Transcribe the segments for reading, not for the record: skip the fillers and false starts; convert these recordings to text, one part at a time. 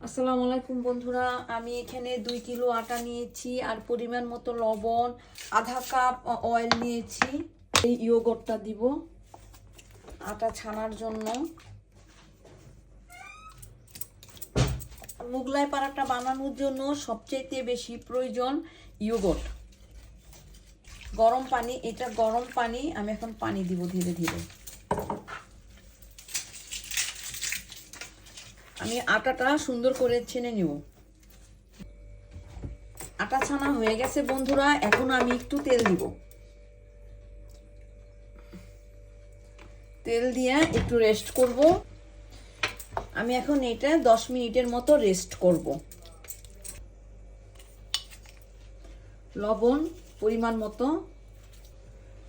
আসসালামু আলাইকুম বন্ধুরা, আমি এখানে 2 কিলো আটা নিয়েছি আর পরিমাণ মতো লবণ, আধা কাপ অয়েল নিয়েছি। এই ইয়োগর্টটা দিব আটা ছানার জন্য। মোগলাই পরাটা বানানোর জন্য সবচেয়ে বেশি প্রয়োজন ইয়োগর্ট। গরম পানি, এটা গরম পানি। আমি এখন পানি দিব ধীরে ধীরে। আমি আটাটা সুন্দর করে ছেনে নিব। আটা ছানা হয়ে গেছে বন্ধুরা, এখন আমি একটু তেল দিব। তেল দিয়ে একটু রেস্ট করব। আমি এখন এটা 10 মিনিটের মতো রেস্ট করব। লবণ পরিমাণ মতো,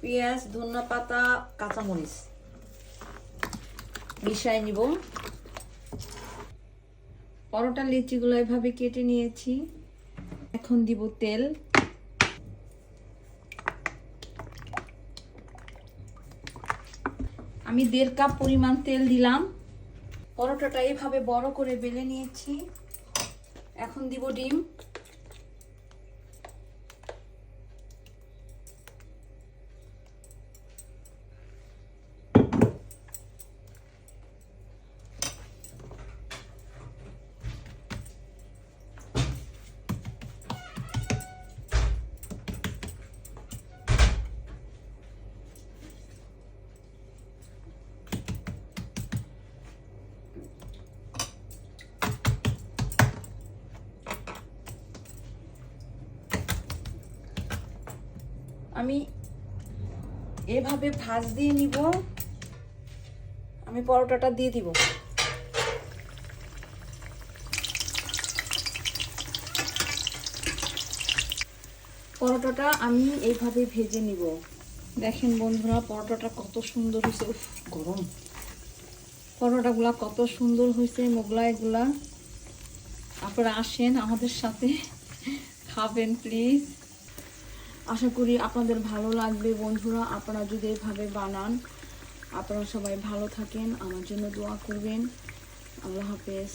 পেঁয়াজ, ধনিয়া পাতা, কাঁচামরিচ মিশিয়ে নিব। পরোটা লিচিগুলো এভাবে কেটে নিয়েছি। এখন দিব তেল। আমি 1.5 কাপ পরিমাণ তেল দিলাম। পরোটাটা এইভাবে বড় করে বেলে নিয়েছি। এখন দিব ডিম। আমি এভাবে ভাঁজ দিয়ে নিব। আমি পরোটাটা দিয়ে দিব। পরোটাটা আমি এইভাবে ভেজে নিব। দেখেন বন্ধুরা, পরোটাটা কত সুন্দর হয়েছে। উফ, গরম। পরোটাগুলা কত সুন্দর হয়েছে, মোগলাইগুলা। আপনারা আসেন আমাদের সাথে, খাবেন প্লিজ। আশা করি আপনাদের ভালো লাগবে বন্ধুরা। আপনারা যদি এভাবে বানান। আপনারা সবাই ভালো থাকেন, আমার জন্য দোয়া করবেন। আল্লাহ হাফেজ।